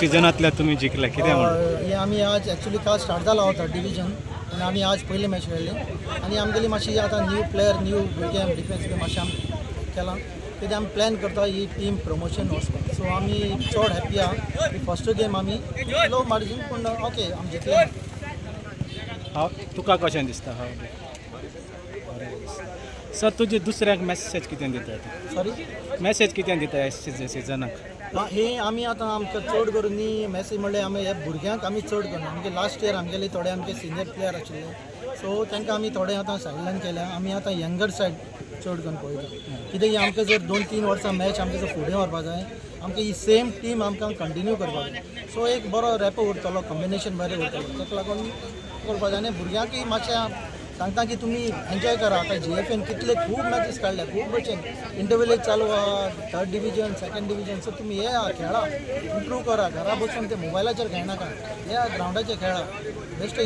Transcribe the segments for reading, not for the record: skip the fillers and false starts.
सिजनातल्या तुम्ही जिंकला किती म्हणून हे आम्ही आज ॲक्च्युली काल स्टार्ट झाला होता डिव्हिजन आणि आम्ही आज पहिले मॅच खेळले आणि आमगेली मातशी आता न्यू प्लेयर न्यू भुरगे डिफेन्स बी मातशें आमी केलां कित्याक आमी प्लॅन करता ही टीम प्रमोशन वचपाक सो आमी चड हॅप्पी आहा की फर्स्ट गेम आमी लो मार्जीन पूण ओके आमी जिखले हांव तुका कशें दिसता हांव सर तुजी दुसऱ्याक मॅसेज कितें दिता सॉरी मॅसेज कितें दिता ह्या सिजनाक हे आमी आतां आमकां चड करून न्ही मॅसेज म्हणल्यार आमी हे भुरग्यांक आमी चड करना म्हणजे लास्ट इयर आमगेले थोडे आमचे सिनियर प्लेयर आशिल्ले सो तांकां आमी थोडे आतां सायडलायन केल्या आमी आतां यंगर सायड चड करून पळयता कित्याक आमकां जर 2-3 वर्सां मॅच आमकां जर फुडें व्हरपा जाय आमकां ही सेम टीम आमकां कंटिन्यू करपाक जाय सो एक बरो रॅपो उरतलो कॉम्बिनेशन बरें उरतलो ताका लागून करपा जाय आनी भुरग्यांकय मातशें सांगता की तुम्ही एन्जॉय करा आता GFN कितले खूब मॅचेस काढल्या खूब भशेन इंटरव्हिलेज चालू आहा 3rd division 2nd division so तुम्ही हे खेळा इम्प्रूव करा घरा बसून ते मोबायलाचेर खेळनाका या ग्राउंडाचेर खेळा बेस्ट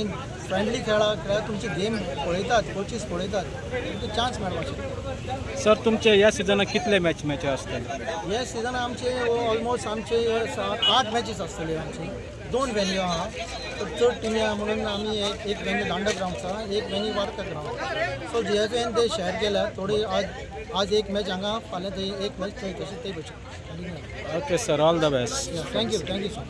फ्रेंडली खेळा तुमची गेम पळयतात कोचीस पळयतात तुमकां चान्स मेळपाक सर तुमचे ह्या सिजनाक कितले मॅच आसतले हे सिजन आमचे ऑलमोस्ट आमचे 7-8 मॅचेस आसतले आमचे 2 वेन्यू आहा चड टिमी आहा म्हणून आमी एक वेन्यू दांडा ग्राउंड आहा एक वेन्यू वार्का ग्राउंड सो GFN ते शेअर केल्या थोडी आज एक मॅच हांगा फाल्यां थंय एक मॅच थंय तशी ते भशेन okay sir all the best thank you so much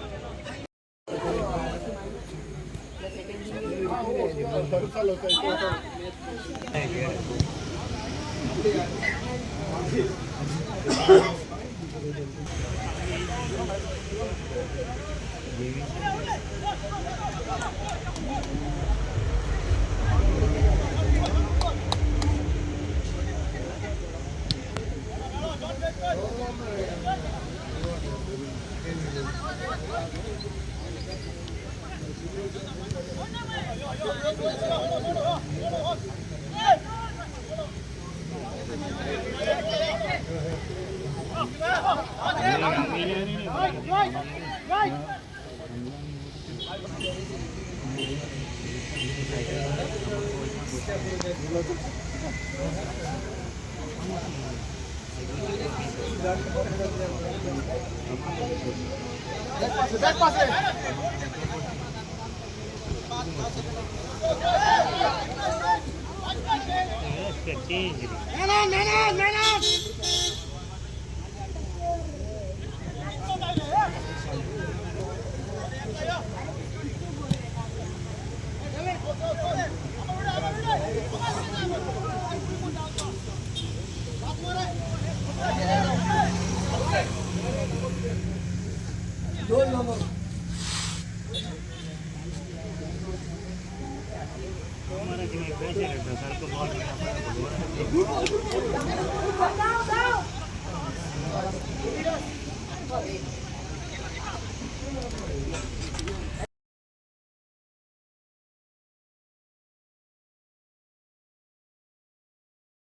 Go, go!